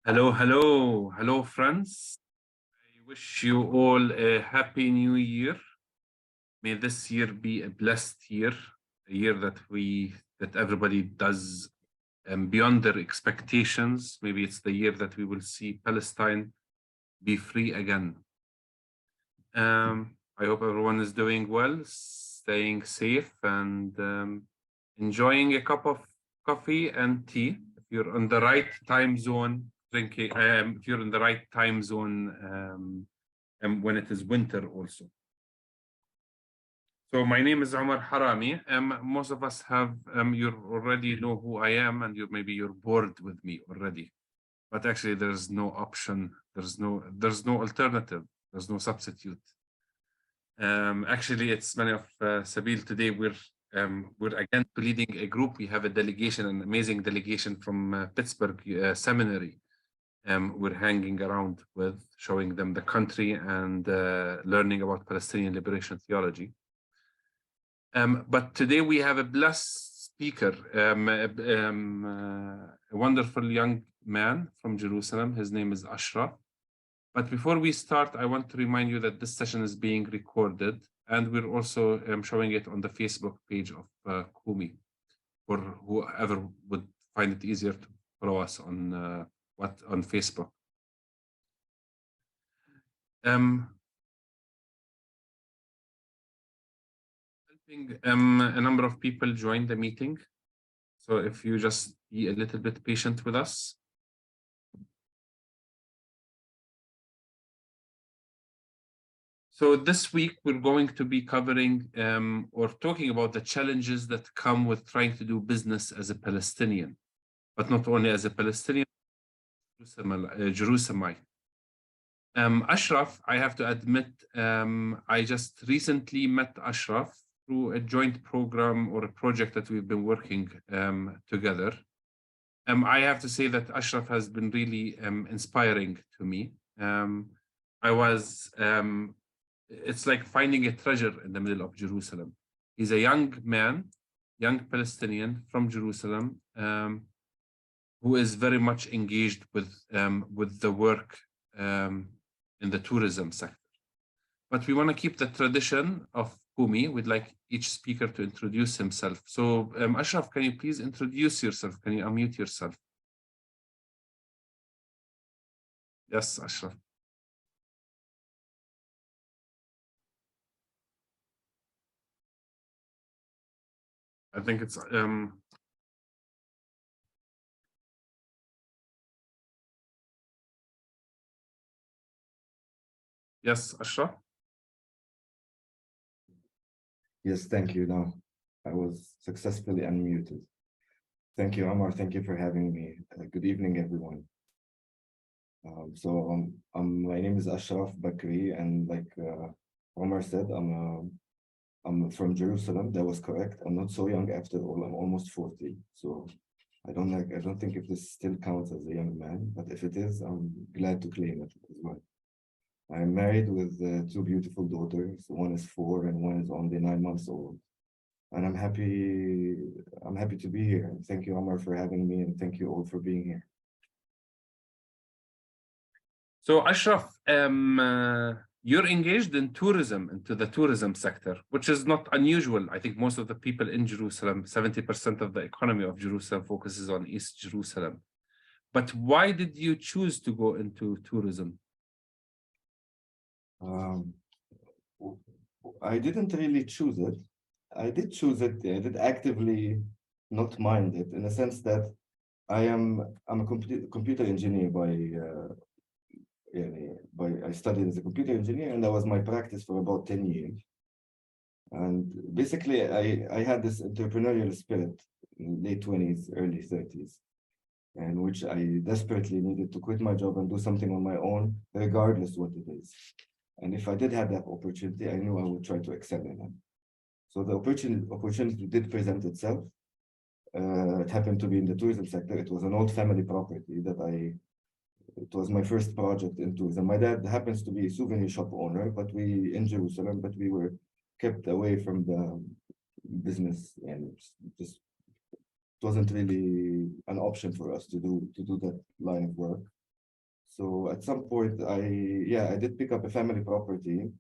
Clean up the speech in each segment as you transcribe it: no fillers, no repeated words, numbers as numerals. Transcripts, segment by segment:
Hello, friends. I wish you all a happy new year. May this year be a blessed year, a year that everybody does beyond their expectations. Maybe it's the year that we will see Palestine be free again. I hope everyone is doing well, staying safe, and enjoying a cup of coffee and tea. If you're on the right time zone, drinking. If you're in the right time zone, when it is winter, also. So my name is Omar Harami. Most of us have you already know who I am, and maybe you're bored with me already. But actually, there's no option. There's no alternative. There's no substitute. Actually, it's many of Sabil today. We're again leading a group. We have a delegation, an amazing delegation from Pittsburgh Seminary. We're hanging around with, showing them the country and learning about Palestinian liberation theology. But today we have a blessed speaker, a wonderful young man from Jerusalem. His name is Ashraf. But before we start, I want to remind you that this session is being recorded, and we're also showing it on the Facebook page of Kumi, for whoever would find it easier to follow us on Facebook. Helping a number of people join the meeting, so if you just be a little bit patient with us. So this week, we're going to be covering or talking about the challenges that come with trying to do business as a Palestinian, but not only as a Palestinian, Jerusalemite. Ashraf, I have to admit, I just recently met Ashraf through a joint program or a project that we've been working together. I have to say that Ashraf has been really inspiring to me. It's like finding a treasure in the middle of Jerusalem. He's a young man, young Palestinian from Jerusalem, who is very much engaged with the work in the tourism sector. But we want to keep the tradition of Kumi. We'd like each speaker to introduce himself. So Ashraf, can you please introduce yourself? Can you unmute yourself? Yes, Ashraf. I think it's yes, Ashraf. Yes, thank you. No, I was successfully unmuted. Thank you, Omar. Thank you for having me. Good evening, everyone. My name is Ashraf Bakri, and like Omar said, I'm from Jerusalem. That was correct. I'm not so young after all. I'm almost 40. So I don't think if this still counts as a young man, but if it is, I'm glad to claim it as well. I'm married with two beautiful daughters. One is 4 and one is only 9 months old. And I'm happy to be here. Thank you, Omar, for having me, and thank you all for being here. So Ashraf, you're engaged in tourism, into the tourism sector, which is not unusual. I think most of the people in Jerusalem, 70% of the economy of Jerusalem focuses on East Jerusalem. But why did you choose to go into tourism? I didn't really choose it. I did choose it. I did actively not mind it, in the sense that I'm a computer engineer I studied as a computer engineer, and that was my practice for about 10 years. And basically, I had this entrepreneurial spirit in late 20s, early 30s, in which I desperately needed to quit my job and do something on my own, regardless what it is. And if I did have that opportunity, I knew I would try to excel in it. So the opportunity did present itself. It happened to be in the tourism sector. It was an old family property it was my first project in tourism. My dad happens to be a souvenir shop owner, in Jerusalem, but we were kept away from the business, and just it wasn't really an option for us to do that line of work. So at some point, I did pick up a family property,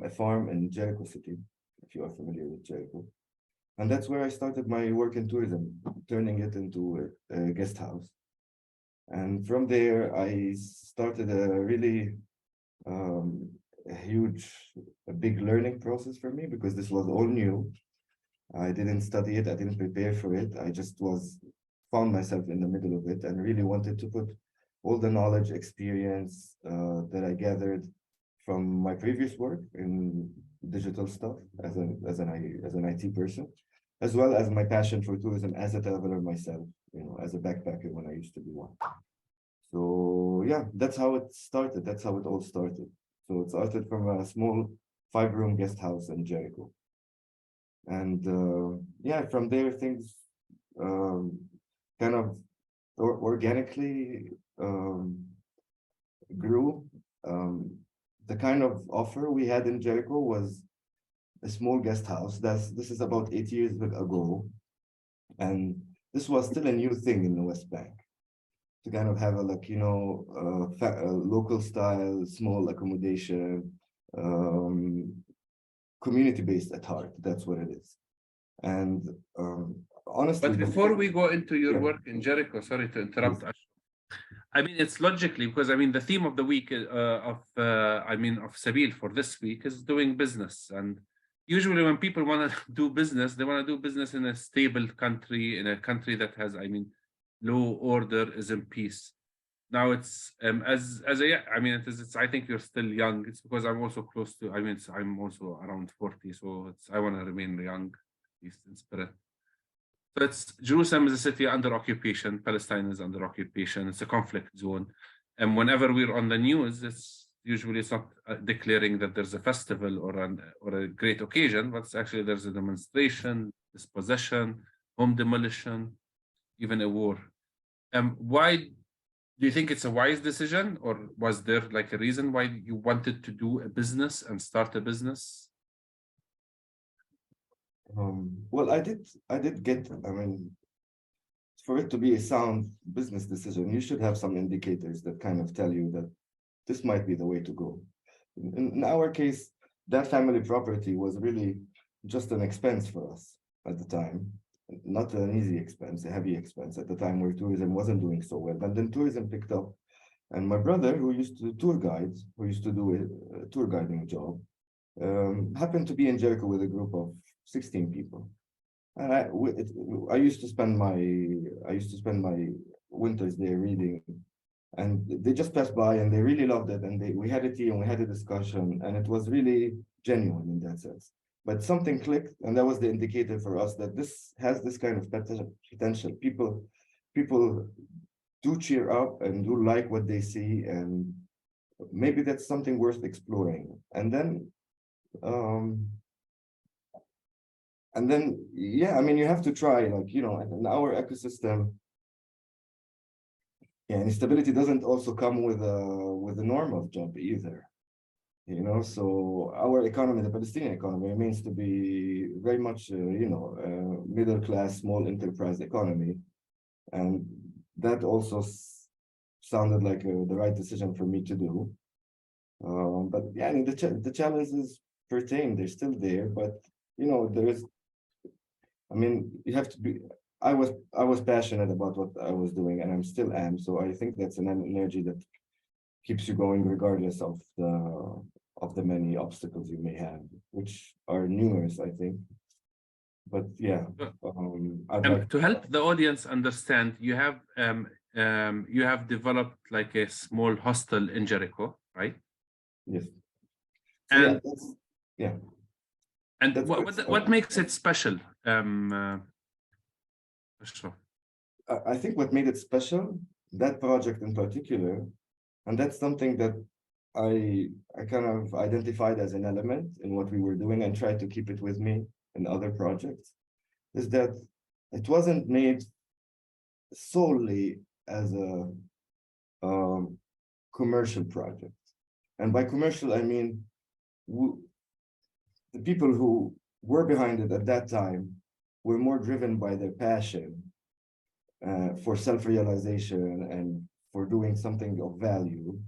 a farm in Jericho City, if you are familiar with Jericho. And that's where I started my work in tourism, turning it into a guest house. And from there, I started a really a huge, a big learning process for me because this was all new. I didn't study it, I didn't prepare for it. I just found myself in the middle of it and really wanted to put all the knowledge, experience that I gathered from my previous work in digital stuff as an IT person, as well as my passion for tourism as a traveler myself, as a backpacker when I used to be one. So yeah, that's how it started. That's how it all started. So it started from a small 5-room guest house in Jericho. And yeah, from there things kind of organically grew. The kind of offer we had in Jericho was a small guest house. This is about 8 years ago, and this was still a new thing in the West Bank to kind of have a local style, small accommodation, community-based at heart. That's what it is. And honestly, But before we go into your Yeah. work in Jericho, sorry to interrupt. I mean, it's logically because I mean the theme of the week of Sabil for this week is doing business, and usually when people want to do business, they want to do business in a stable country, in a country that has, law, order, is in peace. Now it's as a I mean it's I think you're still young. It's because I'm also close to I'm also around 40, so I want to remain young, at least in spirit. So it's Jerusalem is a city under occupation. Palestine is under occupation. It's a conflict zone, and whenever we're on the news, it's not declaring that there's a festival or a great occasion, but it's actually there's a demonstration, dispossession, home demolition, even a war. Why do you think it's a wise decision, or was there like a reason why you wanted to do a business and start a business? Well, I did get, I mean, for it to be a sound business decision, you should have some indicators that kind of tell you that this might be the way to go. In our case, that family property was really just an expense for us at the time. Not an easy expense, a heavy expense at the time where tourism wasn't doing so well. But then tourism picked up. And my brother, who used to do a tour guiding job, happened to be in Jericho with a group of 16 people. And I used to spend my winters there reading, and they just passed by and they really loved it. And we had a tea and we had a discussion, and it was really genuine in that sense. But something clicked, and that was the indicator for us that this has this kind of potential. People do cheer up and do like what they see, and maybe that's something worth exploring. And then, yeah, I mean, you have to try, in our ecosystem, yeah, instability doesn't also come with a normal job either. So our economy, the Palestinian economy, remains to be very much, middle class, small enterprise economy, and that also sounded like the right decision for me to do. But yeah, I mean, the challenges pertain; they're still there. But you have to be. I was passionate about what I was doing, and I'm still am. So I think that's an energy that keeps you going regardless of the many obstacles you may have, which are numerous, I think. But yeah, I'd like to help the audience understand, you have developed like a small hostel in Jericho, right? Yes. So and yeah, and that's what makes it special? Ashraf? I think what made it special, that project in particular, and that's something that I kind of identified as an element in what we were doing and tried to keep it with me in other projects, is that it wasn't made solely as a commercial project. And by commercial, I mean the people who were behind it at that time were more driven by their passion for self-realization and for doing something of value,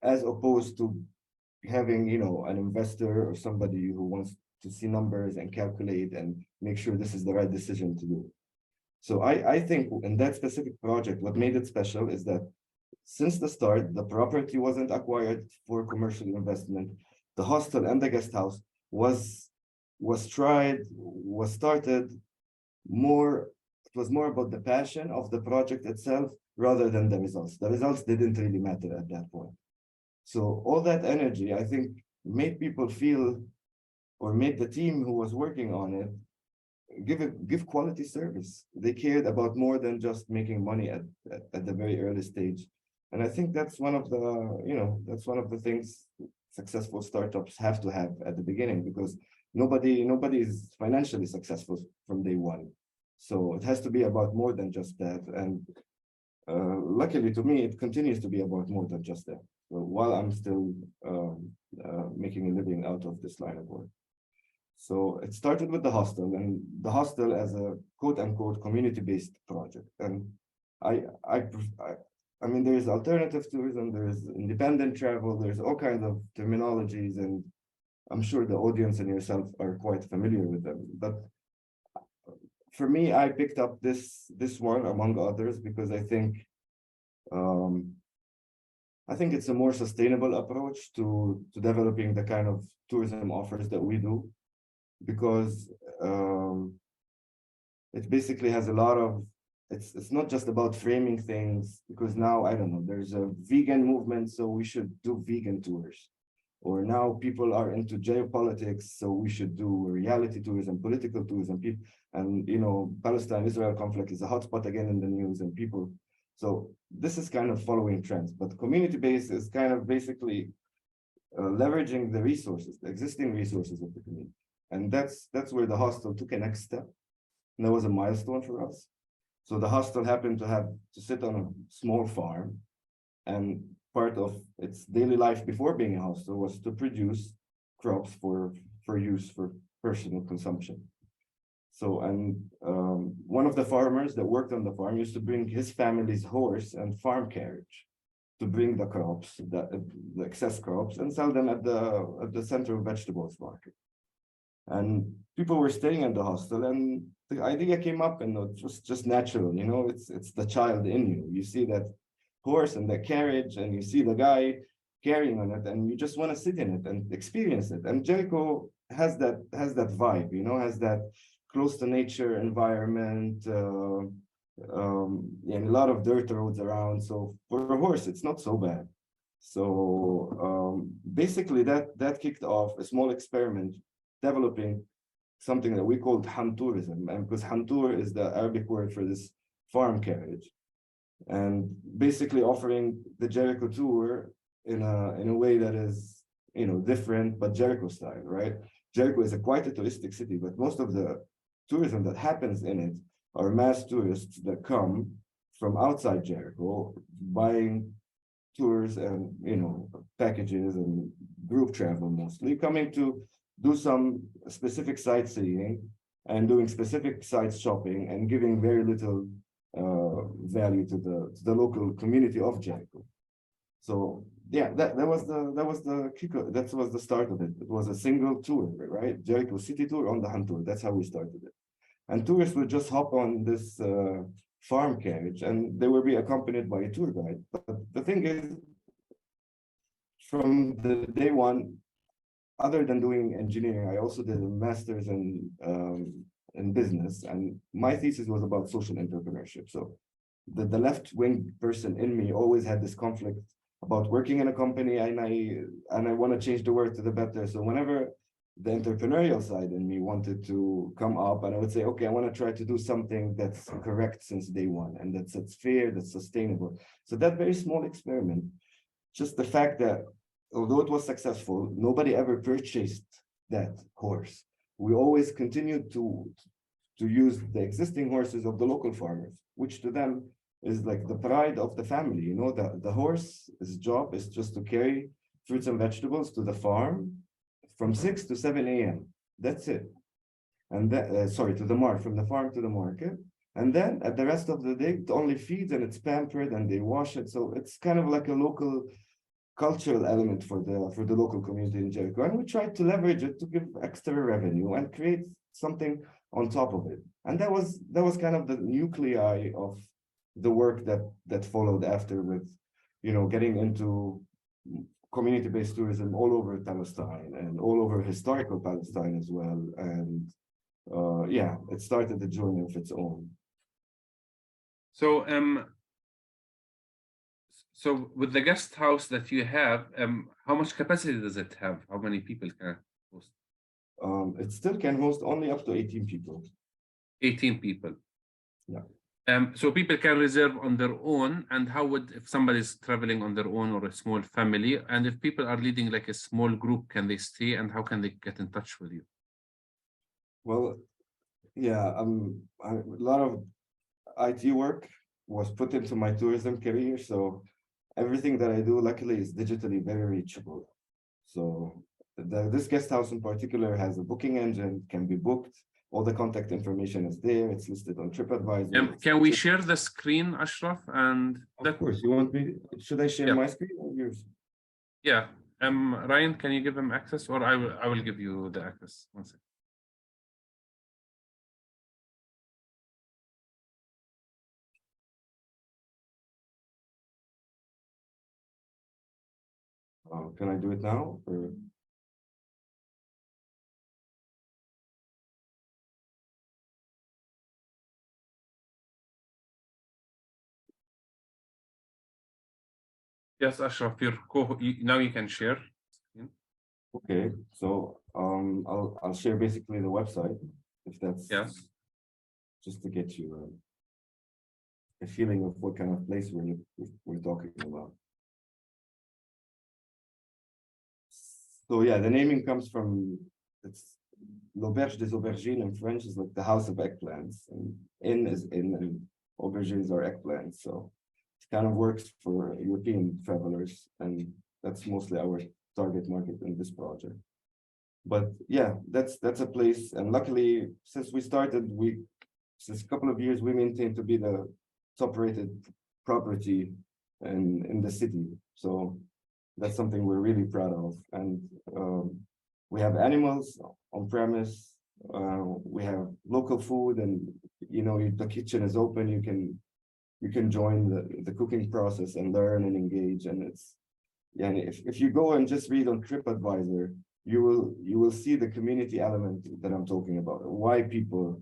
as opposed to having, an investor or somebody who wants to see numbers and calculate and make sure this is the right decision to do. So I think in that specific project, what made it special is that since the start, the property wasn't acquired for commercial investment. The hostel and the guest house was started more, it was more about the passion of the project itself rather than the results. The results didn't really matter at that point. So all that energy, I think, made people feel, or made the team who was working on it give quality service. They cared about more than just making money at the very early stage. And I think that's one of the things successful startups have to have at the beginning, because nobody is financially successful from day one. So it has to be about more than just that. And luckily to me, it continues to be about more than just that. So while I'm still making a living out of this line of work. So it started with the hostel, and the hostel as a quote unquote community-based project. And I mean, there is alternative tourism, there is independent travel, there's all kinds of terminologies, and I'm sure the audience and yourself are quite familiar with them. But for me, I picked up this one among others because I think it's a more sustainable approach to developing the kind of tourism offers that we do, because it basically has a lot of, it's not just about framing things, because now, I don't know, there's a vegan movement, so we should do vegan tours. Or now people are into geopolitics, so we should do reality tourism, political tourism. And, Palestine-Israel conflict is a hotspot again in the news, and people. So this is kind of following trends, but community-based is kind of basically leveraging the resources, the existing resources of the community. And that's where the hostel took a next step. And that was a milestone for us. So the hostel happened to sit on a small farm, and part of its daily life before being a hostel was to produce crops for use for personal consumption. So, and one of the farmers that worked on the farm used to bring his family's horse and farm carriage to bring the crops, the excess crops, and sell them at the Central Vegetables Market. And people were staying in the hostel, and the idea came up, and it was just natural, it's the child in you. You see that horse and the carriage, and you see the guy carrying on it, and you just want to sit in it and experience it. And Jericho has that vibe, has that close to nature environment, and a lot of dirt roads around. So for a horse, it's not so bad. So basically that kicked off a small experiment developing something that we called ham tourism, and because ham tour is the Arabic word for this farm carriage, and basically offering the Jericho tour in a way that is different but Jericho style, right? Jericho is quite a touristic city, but most of the tourism that happens in it are mass tourists that come from outside Jericho buying tours and packages and group travel, mostly coming to do some specific sightseeing and doing specific site shopping and giving very little value to the local community of Jericho. So yeah, that was the kicker. That was the start of it. It was a single tour, right? Jericho city tour on the ham tour. That's how we started it. And tourists would just hop on this farm carriage, and they would be accompanied by a tour guide. But the thing is, from the day one, other than doing engineering, I also did a master's in business, and my thesis was about social entrepreneurship. So the left-wing person in me always had this conflict about working in a company, and I want to change the world to the better. So whenever the entrepreneurial side in me wanted to come up, and I would say, okay, I want to try to do something that's correct since day one, and that's fair, that's sustainable. So that very small experiment, just the fact that although it was successful, nobody ever purchased that horse. We always continued to use the existing horses of the local farmers, which to them is like the pride of the family. The horse's job is just to carry fruits and vegetables to the farm from 6 to 7 a.m. That's it. And that, from the farm to the market. And then at the rest of the day, it only feeds and it's pampered and they wash it. So it's kind of like a local cultural element for the local community in Jericho. And we tried to leverage it to give extra revenue and create something on top of it. And that was kind of the nuclei of the work that followed after, with, you know, getting into community-based tourism all over Palestine and all over historical Palestine as well. And yeah, it started a journey of its own. So so with the guest house that you have, how much capacity does it have? How many people can it host? It still can host only up to 18 people. 18 people. Yeah. So people can reserve on their own. And how would, if somebody's traveling on their own or a small family, and if people are leading like a small group, can they stay and how can they get in touch with you? Well, yeah, a lot of IT work was put into my tourism career, so everything that I do, luckily, is digitally very reachable. So this guest house in particular has a booking engine, can be booked. All the contact information is there. It's listed on TripAdvisor. Can we share the screen, Ashraf? And Of course, you want me? Should I share Yeah. my screen or yours? Yeah. Ryan, can you give him access, or I will give you the access. One second. Can I do it now? Or... Yes, Ashraf, now you can share. Okay, so I'll share basically the website, if that's Yes. just to get you a feeling of what kind of place we're talking about. So yeah, the naming comes from, it's l'auberge des aubergines in French is like the house of eggplants, and inn is inn, and aubergines are eggplants. So it kind of works for European travelers, and that's mostly our target market in this project. But yeah, that's a place, and luckily, since we started, since a couple of years, we maintain to be the top-rated property in the city. So that's something we're really proud of. And we have animals on premise. We have local food, and you know, the kitchen is open. You can join the cooking process and learn and engage. And it's, yeah, if you go and just read on TripAdvisor, you will see the community element that I'm talking about. Why people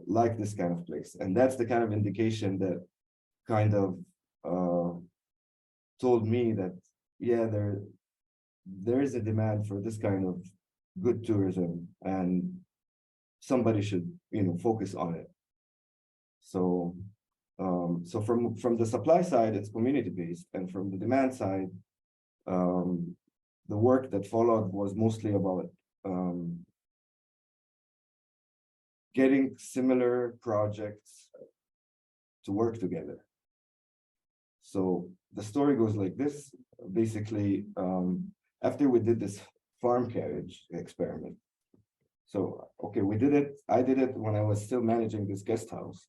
like this kind of place, and that's the kind of indication that kind of told me that, yeah, there is a demand for this kind of good tourism, and somebody should, you know, focus on it. So so from the supply side, it's community based, and from the demand side, the work that followed was mostly about getting similar projects to work together. So the story goes like this. Basically, after we did this farm carriage experiment, so okay, we did it. I did it when I was still managing this guest house,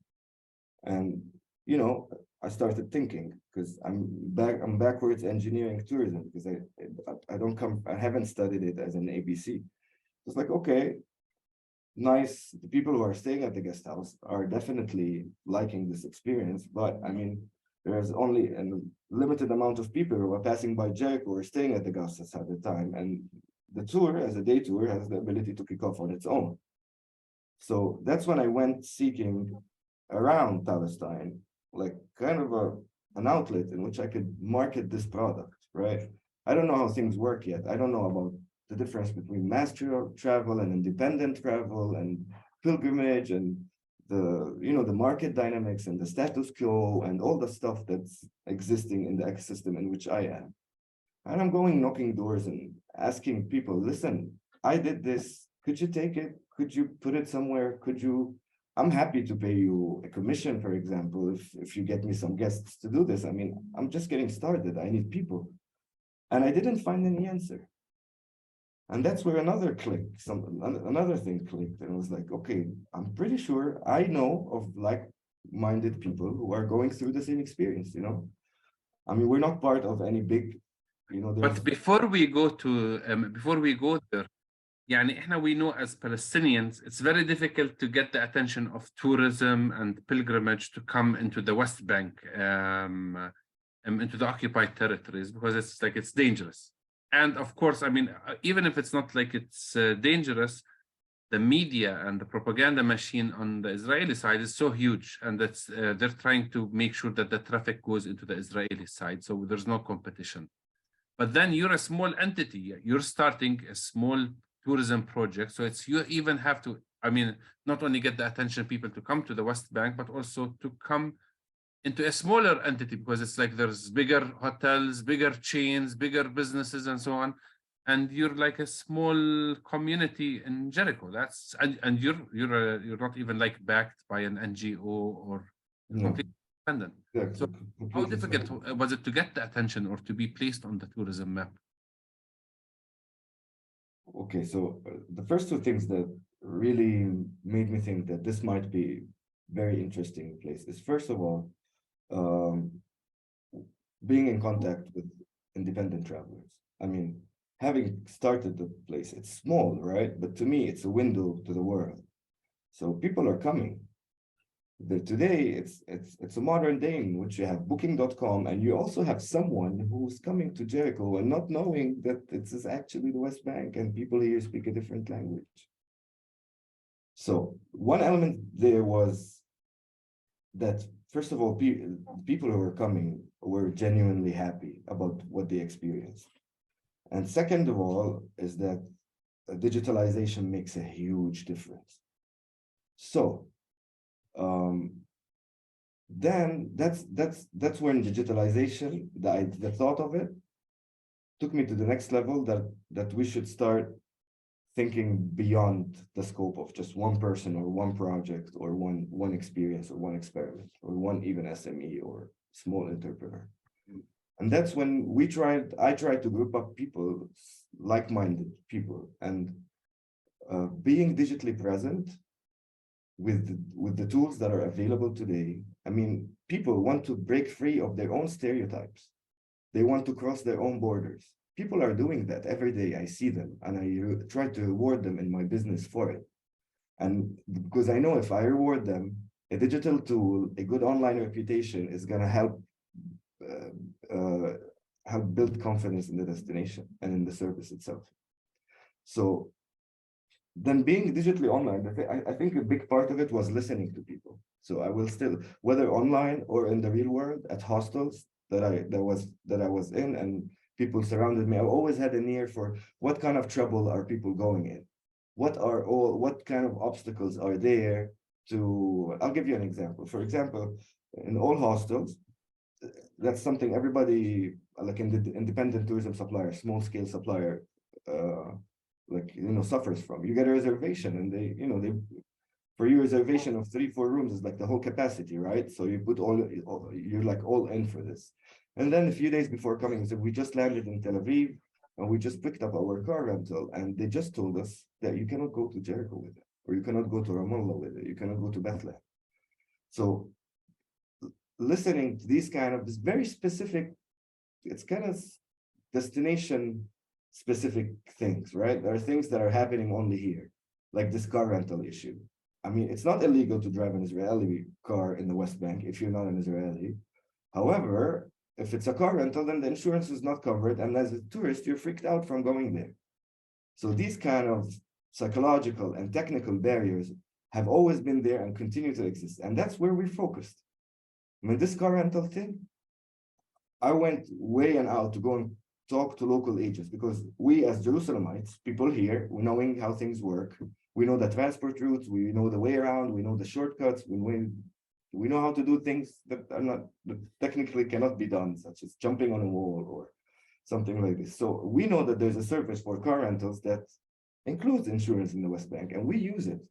and you know, I started thinking, because I'm backwards engineering tourism, because I haven't studied it as an ABC. It's like, okay, nice. The people who are staying at the guest house are definitely liking this experience, but I mean, there's only a limited amount of people who are passing by Jericho or staying at the guest house at the time, and the tour, as a day tour, has the ability to kick off on its own. So that's when I went seeking around Palestine, like kind of an outlet in which I could market this product, right? I don't know how things work yet. I don't know about the difference between mass travel and independent travel and pilgrimage, and the market dynamics and the status quo and all the stuff that's existing in the ecosystem in which I am. And I'm going knocking doors and asking people, listen, I did this. Could you take it? Could you put it somewhere? I'm happy to pay you a commission, for example, if you get me some guests to do this. I mean, I'm just getting started. I need people. And I didn't find any answer. And that's where another another thing clicked, and it was like, okay, I'm pretty sure I know of like-minded people who are going through the same experience, you know. I mean, we're not part of any big, you know, there's But before we go there, يعني احنا we know as Palestinians, it's very difficult to get the attention of tourism and pilgrimage to come into the West Bank, into the occupied territories, because it's like it's dangerous. And of course, I mean, even if it's not like it's dangerous, the media and the propaganda machine on the Israeli side is so huge, and that's they're trying to make sure that the traffic goes into the Israeli side, so there's no competition. But then you're a small entity, you're starting a small tourism project, so it's you even have to, I mean, not only get the attention of people to come to the West Bank, but also to come into a smaller entity, because it's like there's bigger hotels, bigger chains, bigger businesses, and so on. And you're like a small community in Jericho. That's and you're not even like backed by an NGO or no, completely independent. exactly, So how completely difficult separate. was it to get the attention or to be placed on the tourism map? Okay, so the first two things that really made me think that this might be very interesting place is, first of all, um, being in contact with independent travelers. I mean, having started the place, it's small, right? But to me, it's a window to the world. So people are coming. Today, it's a modern day in which you have booking.com, and you also have someone who's coming to Jericho and not knowing that this is actually the West Bank and people here speak a different language. So one element there was that, first of all, people who were coming were genuinely happy about what they experienced. And second of all, is that digitalization makes a huge difference. So then that's when digitalization, the thought of it took me to the next level, that we should start thinking beyond the scope of just one person or one project or one experience or one experiment or one even SME or small entrepreneur. And that's when I tried to group up people, like-minded people, and being digitally present with the tools that are available today. I mean, people want to break free of their own stereotypes. They want to cross their own borders. People are doing that every day. I see them, and I try to reward them in my business for it. And because I know if I reward them, a digital tool, a good online reputation is going to help build confidence in the destination and in the service itself. So then being digitally online, I think a big part of it was listening to people. So I will still, whether online or in the real world, at hostels that I was in, and people surrounded me, I always had an ear for what kind of trouble are people going in, what kind of obstacles are there to. I'll give you an example. For example, in all hostels, that's something everybody, like in the independent tourism supplier, small scale supplier, suffers from. You get a reservation, and they for you, reservation of 3-4 rooms is like the whole capacity, right? So you put you're like all in for this. And then a few days before coming, so we just landed in Tel Aviv, and we just picked up our car rental, and they just told us that you cannot go to Jericho with it, or you cannot go to Ramallah with it, you cannot go to Bethlehem. So listening to these kind of this very specific, it's kind of destination specific things, right? There are things that are happening only here, like this car rental issue. I mean, it's not illegal to drive an Israeli car in the West Bank if you're not an Israeli. However, if it's a car rental, then the insurance is not covered, and as a tourist, you're freaked out from going there. So these kind of psychological and technical barriers have always been there and continue to exist, and that's where we focused. I mean, this car rental thing, I went way and out to go and talk to local agents, because we as Jerusalemites, people here, knowing how things work, we know the transport routes, we know the way around, we know the shortcuts, we know how to do things that technically cannot be done, such as jumping on a wall or something like this. So we know that there's a service for car rentals that includes insurance in the West Bank, and we use it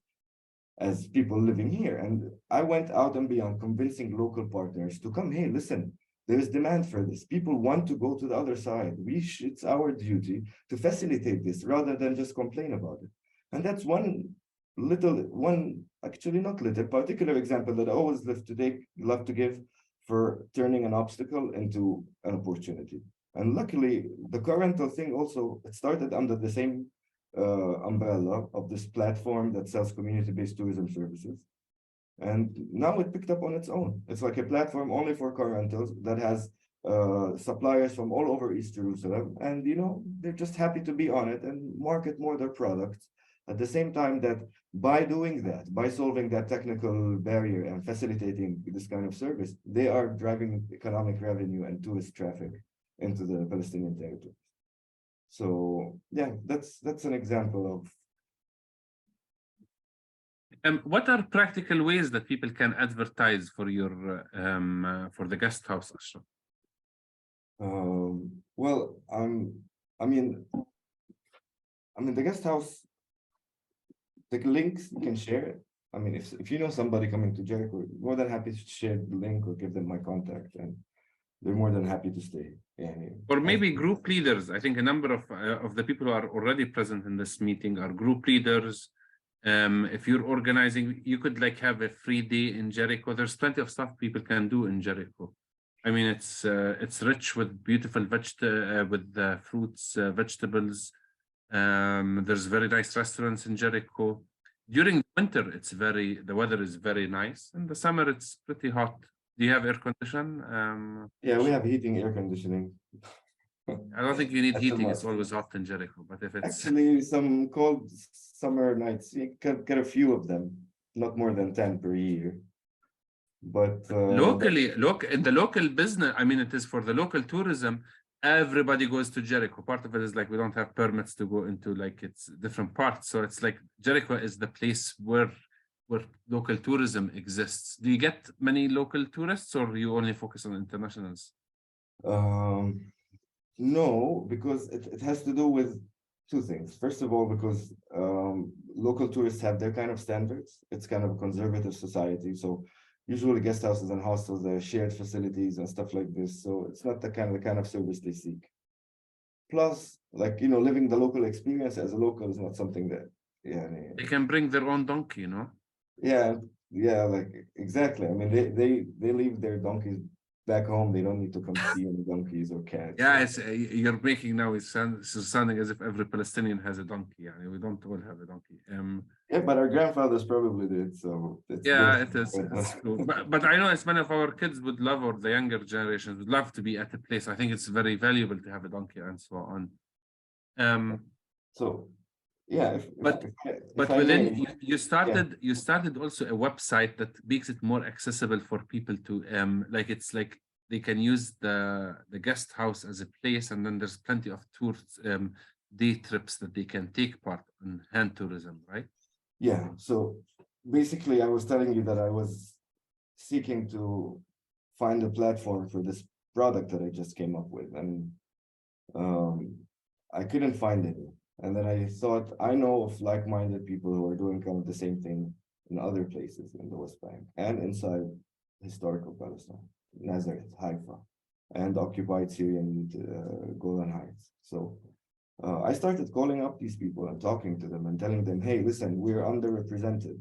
as people living here. And I went out and beyond, convincing local partners to come, hey, listen, There's demand for this. People want to go to the other side. It's our duty to facilitate this rather than just complain about it. And that's actually not little, particular example that I always love to give for turning an obstacle into an opportunity. And luckily, the car rental thing also, it started under the same umbrella of this platform that sells community-based tourism services. And now it picked up on its own. It's like a platform only for car rentals that has suppliers from all over East Jerusalem. And, they're just happy to be on it and market more their products. At the same time that by doing that, by solving that technical barrier and facilitating this kind of service, they are driving economic revenue and tourist traffic into the Palestinian territory. So yeah, that's an example of. What are practical ways that people can advertise for your for the guest house, Ashraf? Well, I mean, the guest house, the links you can share it. I mean, if you know somebody coming to Jericho, more than happy to share the link or give them my contact, and they're more than happy to stay. Yeah, or maybe group leaders. I think a number of the people who are already present in this meeting are group leaders. If you're organizing, you could have a free day in Jericho. There's plenty of stuff people can do in Jericho. I mean, it's rich with beautiful fruits, vegetables. There's very nice restaurants in Jericho. During winter, the weather is very nice. In the summer, it's pretty hot. Do you have air conditioning? Yeah, we have heating, air conditioning. I don't think you need heating. It's always hot in Jericho. But if it's actually some cold summer nights, you can get a few of them, not more than 10 per year. But locally, in the local business, I mean, it is for the local tourism. Everybody goes to Jericho. Part of it is we don't have permits to go into it's different parts. So it's Jericho is the place where local tourism exists. Do you get many local tourists, or you only focus on internationals? No, because it has to do with two things. First of all, because local tourists have their kind of standards. It's kind of a conservative society. So usually guest houses and hostels, they're shared facilities and stuff like this. So it's not the kind of service they seek. Plus, living the local experience as a local is not something that, they can bring their own donkey, Yeah, exactly. I mean, they leave their donkeys back home. They don't need to come see any donkeys or cats. Yeah, it's you're making now it's sounding as if every Palestinian has a donkey. We don't all have a donkey. Yeah, but our grandfathers probably did. So yeah, it is. It's cool. But I know as many of our kids would love, or the younger generations would love to be at a place. I think it's very valuable to have a donkey and so on. So yeah, but within you started also a website that makes it more accessible for people to they can use the guest house as a place, and then there's plenty of tours, day trips that they can take part in hand tourism, right? Yeah. So basically, I was telling you that I was seeking to find a platform for this product that I just came up with, and I couldn't find it. And then I thought, I know of like-minded people who are doing kind of the same thing in other places in the West Bank and inside historical Palestine, Nazareth, Haifa, and occupied Syrian Golan Heights. So I started calling up these people and talking to them and telling them, hey, listen, we're underrepresented.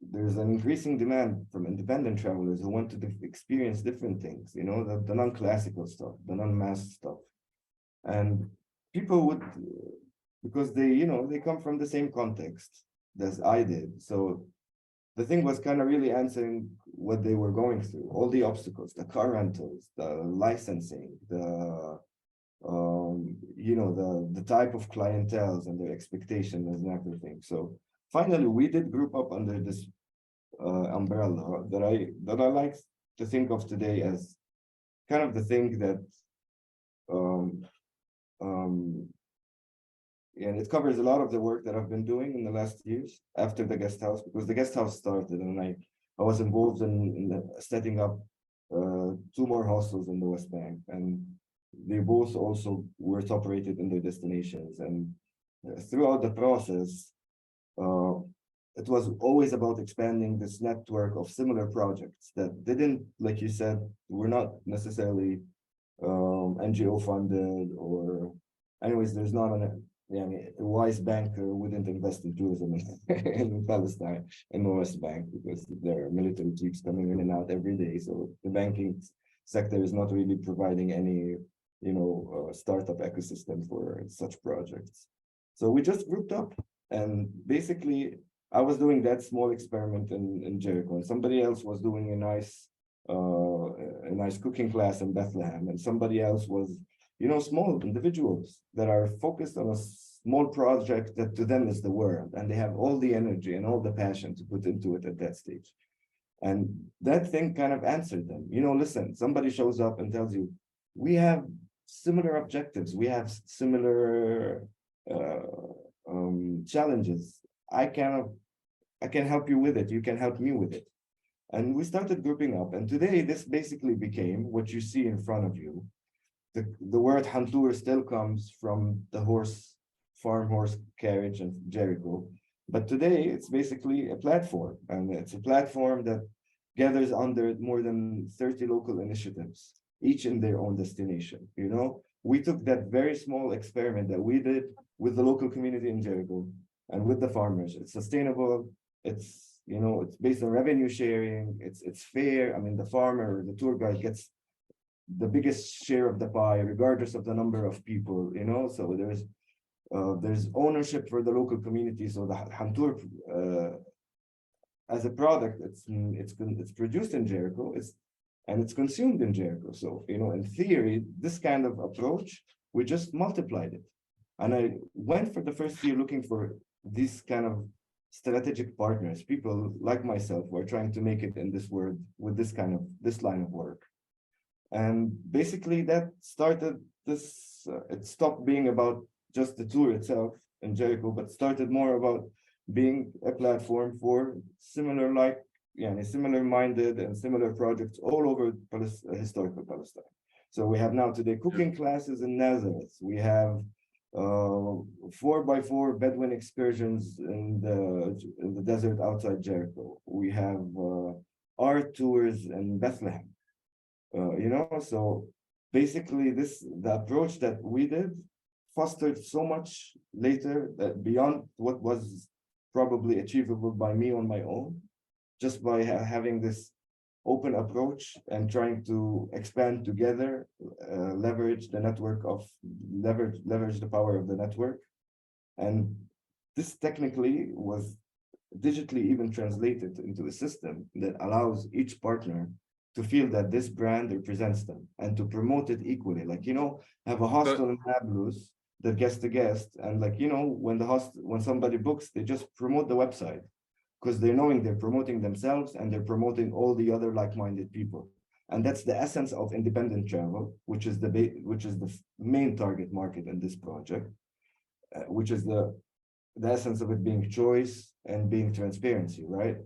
There's an increasing demand from independent travelers who want to experience different things, the non-classical stuff, the non-mass stuff. And people would, because they come from the same context as I did. So the thing was kind of really answering what they were going through, all the obstacles, the car rentals, the licensing, the type of clientele and their expectations and everything. So finally, we did group up under this umbrella that I like to think of today as kind of the thing that and it covers a lot of the work that I've been doing in the last years after the guest house, because the guest house started and I was involved in setting up 2 more hostels in the West Bank, and they both also were top rated in their destinations. And throughout the process, it was always about expanding this network of similar projects that didn't, like you said, were not necessarily NGO funded, or anyways, there's not a wise banker wouldn't invest in tourism in Palestine in the West Bank, because there are military jeeps coming in and out every day. So the banking sector is not really providing any, startup ecosystem for such projects. So we just grouped up, and basically I was doing that small experiment in Jericho, and somebody else was doing a nice cooking class in Bethlehem, and somebody else was, small individuals that are focused on a small project that to them is the world, and they have all the energy and all the passion to put into it at that stage. And that thing kind of answered them. Listen, somebody shows up and tells you, we have similar objectives, we have similar challenges. I can help you with it, you can help me with it. And we started grouping up, and today this basically became what you see in front of you. The word Hantur still comes from the farm horse carriage in Jericho, but today it's basically a platform, and it's a platform that gathers under more than 30 local initiatives, each in their own destination. We took that very small experiment that we did with the local community in Jericho and with the farmers. It's sustainable, it's based on revenue sharing, it's fair. I mean, the farmer, the tour guide gets the biggest share of the pie, regardless of the number of people, so there's ownership for the local community. So the Hantur, as a product, it's produced in Jericho, and it's consumed in Jericho. So, in theory, this kind of approach, we just multiplied it. And I went for the first year looking for these kind of strategic partners, people like myself who are trying to make it in this world with this line of work. And basically that started this, it stopped being about just the tour itself in Jericho, but started more about being a platform for similar-minded and similar projects all over historical Palestine. So we have now today cooking classes in Nazareth. We have 4x4 Bedouin excursions in the desert outside Jericho. We have art tours in Bethlehem. So basically the approach that we did fostered so much later that beyond what was probably achievable by me on my own, just by having this open approach and trying to expand together, leverage the power of the network. And this technically was digitally even translated into a system that allows each partner to feel that this brand represents them and to promote it equally. Have a hostel in Nablus that gets the guest, and when somebody books, they just promote the website, because they're knowing they're promoting themselves and they're promoting all the other like-minded people. And that's the essence of independent travel, which is the main target market in this project, which is the essence of it being choice and being transparency, right?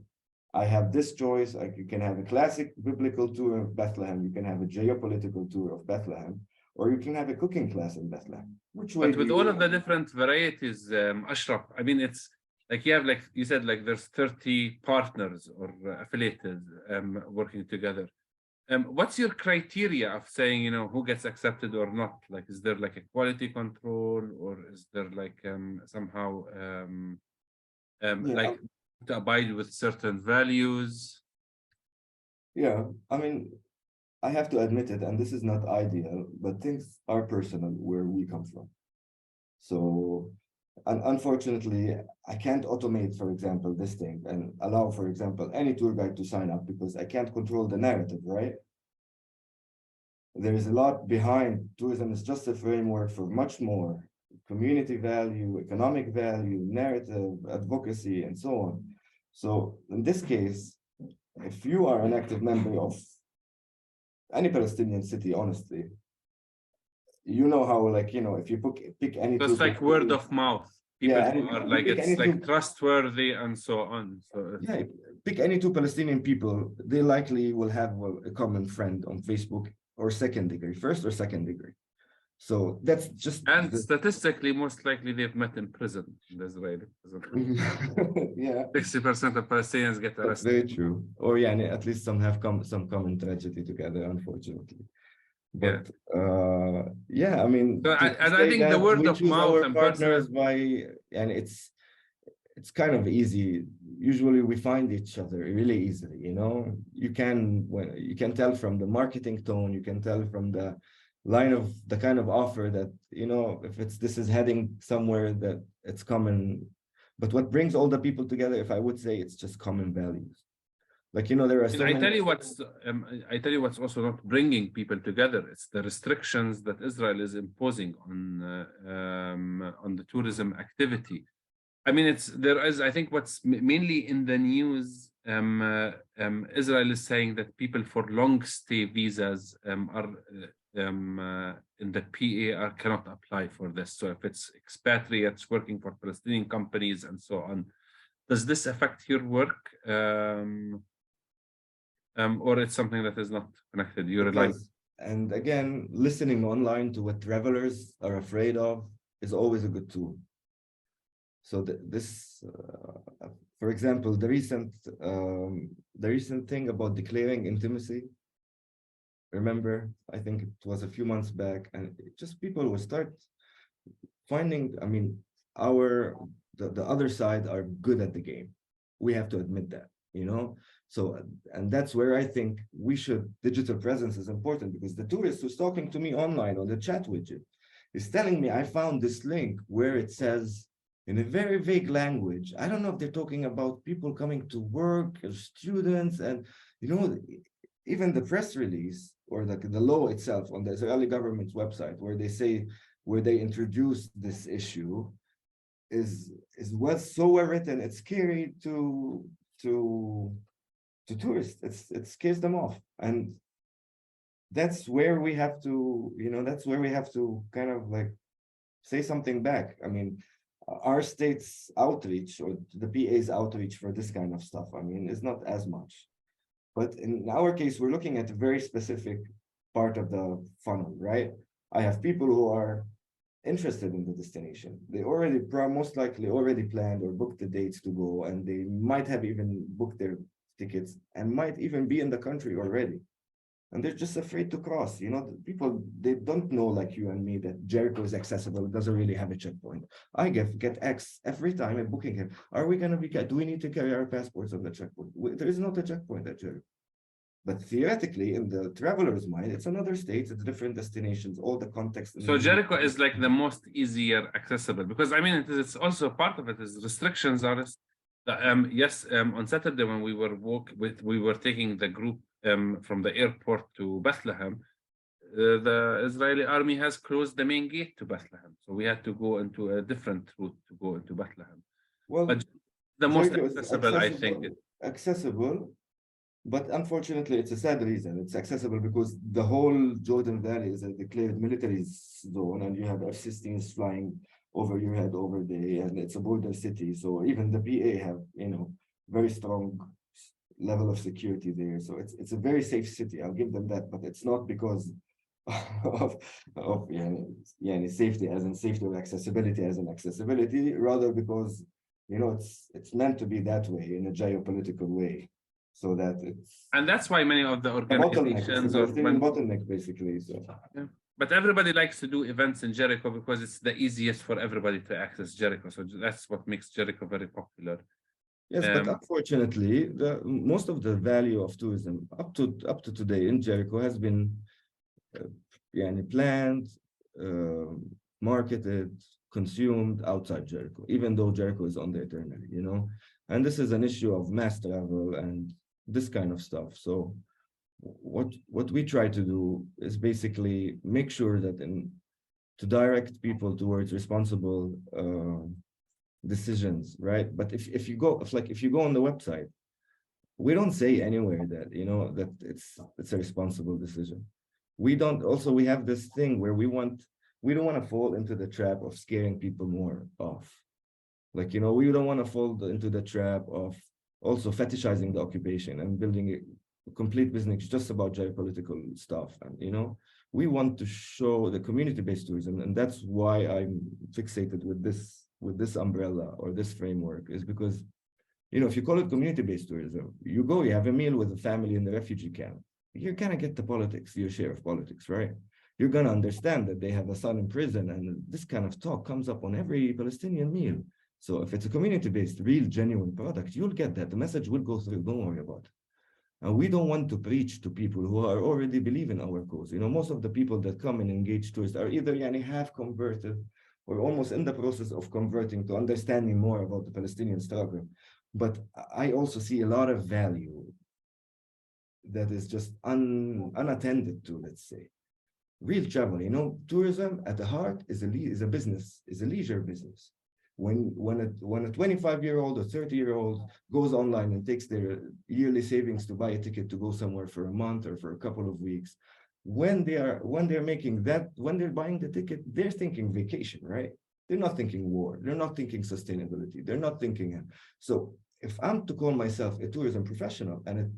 I have this choice. You can have a classic biblical tour of Bethlehem, you can have a geopolitical tour of Bethlehem, or you can have a cooking class in Bethlehem. Which way? But with all of the different varieties, Ashraf, I mean, it's like you have, like you said, like there's 30 partners or affiliated working together. What's your criteria of saying, who gets accepted or not? Like, is there like a quality control, or is there like somehow like to abide with certain values? Yeah, I mean, I have to admit it, and this is not ideal, but things are personal where we come from. So, unfortunately, I can't automate, for example, this thing and allow, for example, any tour guide to sign up, because I can't control the narrative, right? There is a lot behind tourism. It's just a framework for much more: community value, economic value, narrative, advocacy, and so on. So in this case, if you are an active member of any Palestinian city, honestly, how, if you pick any So it's like word of mouth. People are like, it's like trustworthy and so on. So yeah, pick any two Palestinian people, they likely will have a common friend on Facebook, or second degree, first or second degree. So that's just And statistically, most likely they've met in prison, in the Israeli prison. yeah, 60% of Palestinians get that's arrested. very true. Or yeah, and at least some have some common tragedy together, unfortunately. But yeah, I mean, So to and I say think the that word we of choose mouth our and partners personal. by, and it's kind of easy. Usually we find each other really easily, you know. You can tell from the marketing tone, you can tell from the line of the kind of offer that, you know, if this is heading somewhere that it's common. But what brings all the people together, if I would say, it's just common values. Like, you know, there are so I many. tell you what's also not bringing people together. It's the restrictions that Israel is imposing on the tourism activity. I mean, I think what's mainly in the news, Israel is saying that people for long stay visas are in the PA cannot apply for this. So if it's expatriates working for Palestinian companies and so on, does this affect your work? Or it's something that is not connected? And again, listening online to what travelers are afraid of is always a good tool. So for example, the recent thing about declaring intimacy. Remember, I think it was a few months back, and people will start finding. I mean, the other side are good at the game. We have to admit that, you know. So, and that's where I think digital presence is important, because the tourist who's talking to me online on the chat widget is telling me, I found this link where it says in a very vague language. I don't know if they're talking about people coming to work or students, and, you know, even the press release or the law itself on the Israeli government's website, where they introduced this issue, was so well written. It's scary to tourists. It scares them off, and that's where we have to, you know, kind of like say something back. I mean, our state's outreach, or the PA's outreach for this kind of stuff, I mean, is not as much. But in our case, we're looking at a very specific part of the funnel, right? I have people who are interested in the destination. They most likely already planned or booked the dates to go, and they might have even booked their tickets and might even be in the country already. And they're just afraid to cross. You know, people, they don't know, like you and me, that Jericho is accessible. It doesn't really have a checkpoint. I get X every time I'm booking him. Are we going to do we need to carry our passports on the checkpoint? There is not a checkpoint at Jericho. But theoretically, in the traveler's mind, it's another state, it's different destinations, all the context. So Jericho is like the most easier accessible, because I mean, it's also part of it is restrictions are. Yes, on Saturday when we were taking the group from the airport to Bethlehem. The Israeli army has closed the main gate to Bethlehem, so we had to go into a different route to go into Bethlehem. Well, but the most accessible, I think. Accessible. But unfortunately, it's a sad reason. It's accessible because the whole Jordan Valley is a declared military zone, and you have F-16s flying over your head over there, and it's a border city. So even the PA have, you know, very strong level of security there. So it's a very safe city. I'll give them that, but it's not because of safety as in safety, or accessibility as in accessibility, rather because, you know, it's meant to be that way in a geopolitical way. So that and that's why many of the organizations bottleneck basically. So yeah. But everybody likes to do events in Jericho because it's the easiest for everybody to access Jericho. So that's what makes Jericho very popular. Yes, but unfortunately, most of the value of tourism up to today in Jericho has been planned, marketed, consumed outside Jericho, even though Jericho is on the itinerary, you know. And this is an issue of mass travel and this kind of stuff. So what we try to do is basically make sure that to direct people towards responsible decisions, right? But if you go on the website, we don't say anywhere that, you know, that it's a responsible decision. We have this thing where we don't want to fall into the trap of scaring people more off. Like, you know, we don't want to fall into the trap of also fetishizing the occupation and building a complete business just about geopolitical stuff. And, you know, we want to show the community-based tourism, and that's why I'm fixated with this umbrella or this framework, is because, you know, if you call it community-based tourism, you go, you have a meal with a family in the refugee camp, you're gonna get the politics, your share of politics, right? You're gonna understand that they have a son in prison, and this kind of talk comes up on every Palestinian meal. So if it's a community-based, real, genuine product, you'll get that. The message will go through, don't worry about it. And we don't want to preach to people who are already believe in our cause. You know, most of the people that come and engage tourists are either half converted or almost in the process of converting to understanding more about the Palestinian struggle. But I also see a lot of value that is just unattended to, let's say. Real travel, you know, tourism at the heart is a business, is a leisure business. When a 25-year-old or 30-year-old goes online and takes their yearly savings to buy a ticket to go somewhere for a month or for a couple of weeks, when they're buying the ticket, they're thinking vacation, right? They're not thinking war, they're not thinking sustainability, they're not thinking. So if I'm to call myself a tourism professional and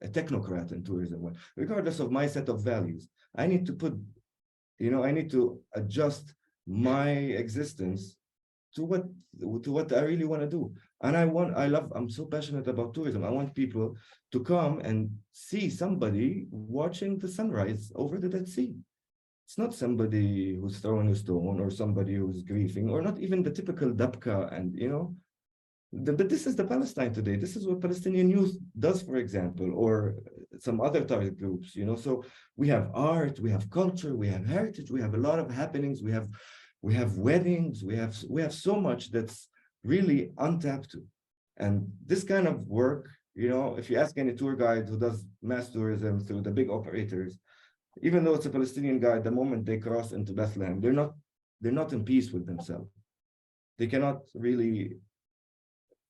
a technocrat in tourism, regardless of my set of values, I need to adjust my existence to what I really want to do. And I'm so passionate about tourism. I want people to come and see somebody watching the sunrise over the Dead Sea. It's not somebody who's throwing a stone or somebody who's grieving, or not even the typical dabka. And but this is the Palestine today. This is what Palestinian youth does, for example, or some other target groups. So we have art, we have culture, we have heritage, we have a lot of happenings, we have weddings, we have so much that's really untapped to. And this kind of work, if you ask any tour guide who does mass tourism through the big operators, even though it's a Palestinian guide, the moment they cross into Bethlehem, they're not in peace with themselves. They cannot really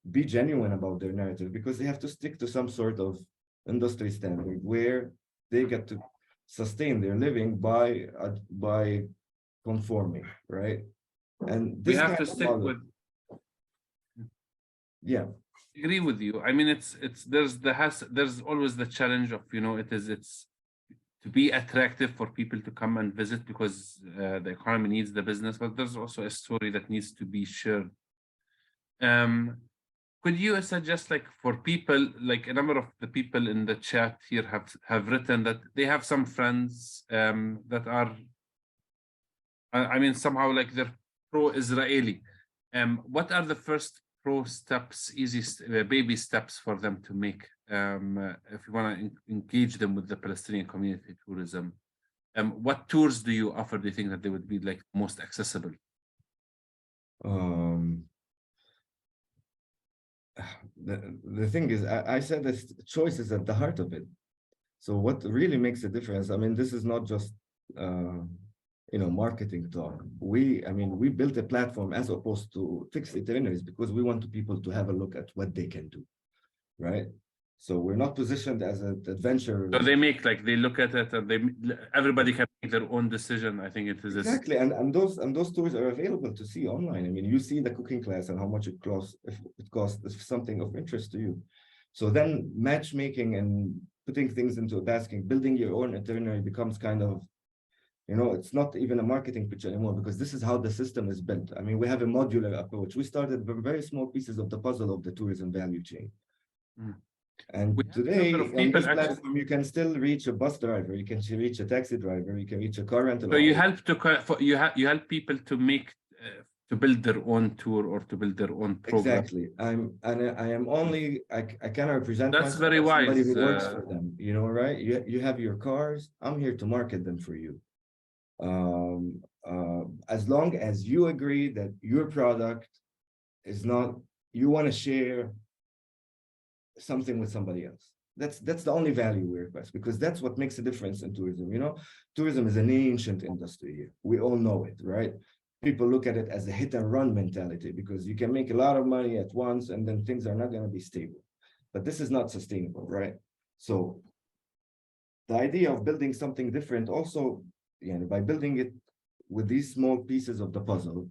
be genuine about their narrative because they have to stick to some sort of industry standard where they get to sustain their living by conforming, right? And this we have to stick with. Yeah, I agree with you. I mean, there's always the challenge of it's to be attractive for people to come and visit because the economy needs the business, but there's also a story that needs to be shared. Could you suggest, like, for people, like a number of the people in the chat here have written that they have some friends that are, I mean, somehow like they're pro-Israeli. What are the first steps, easiest baby steps for them to make if you want to engage them with the Palestinian community tourism? What tours do you offer? Do you think that they would be like most accessible? The thing is, I said this choice is at the heart of it. So what really makes a difference? I mean, this is not just marketing talk. We built a platform as opposed to fixed itineraries because we want people to have a look at what they can do, right? So we're not positioned as an adventure. So they look at it and everybody can make their own decision. I think it is exactly, and those tours are available to see online. I mean, you see the cooking class and how much it costs if something of interest to you. So then matchmaking and putting things into a basket, building your own itinerary becomes kind of, it's not even a marketing pitch anymore because this is how the system is built. I mean, we have a modular approach. We started with very small pieces of the puzzle of the tourism value chain. Mm. And today, on this platform, you can still reach a bus driver, you can reach a taxi driver, you can reach a car rental. So you help people to make to build their own tour or to build their own program. Exactly. I cannot represent. That's very wise. Somebody who works for them, right? You have your cars. I'm here to market them for you. As long as you agree that your product is not, you want to share something with somebody else. That's the only value we request because that's what makes a difference in tourism. Tourism is an ancient industry here. We all know it, right? People look at it as a hit and run mentality because you can make a lot of money at once and then things are not going to be stable. But this is not sustainable, right? So the idea of building something different also, by building it with these small pieces of the puzzle,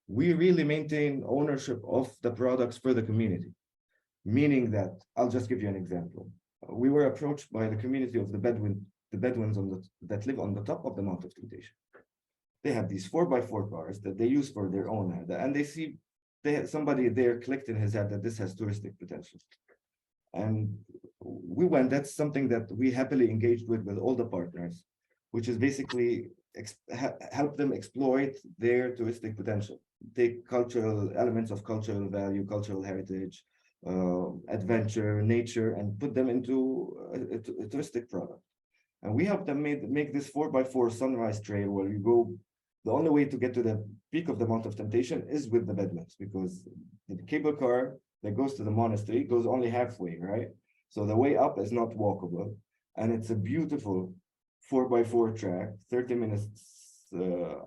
we really maintain ownership of the products for the community. Meaning that, I'll just give you an example. We were approached by the community of the Bedouin the Bedouins that live on the top of the Mount of Temptation. They have these 4x4 cars that they use for their own, and they see somebody there clicked in his head that this has touristic potential. And that's something that we happily engaged with all the partners, which is basically help them exploit their touristic potential, take cultural elements of cultural value, cultural heritage, adventure, nature, and put them into a touristic product. And we help them make this 4x4 sunrise trail where you go. The only way to get to the peak of the Mount of Temptation is with the Bedouins, because the cable car that goes to the monastery goes only halfway, right? So the way up is not walkable, and it's a beautiful 4x4 track, 30 minutes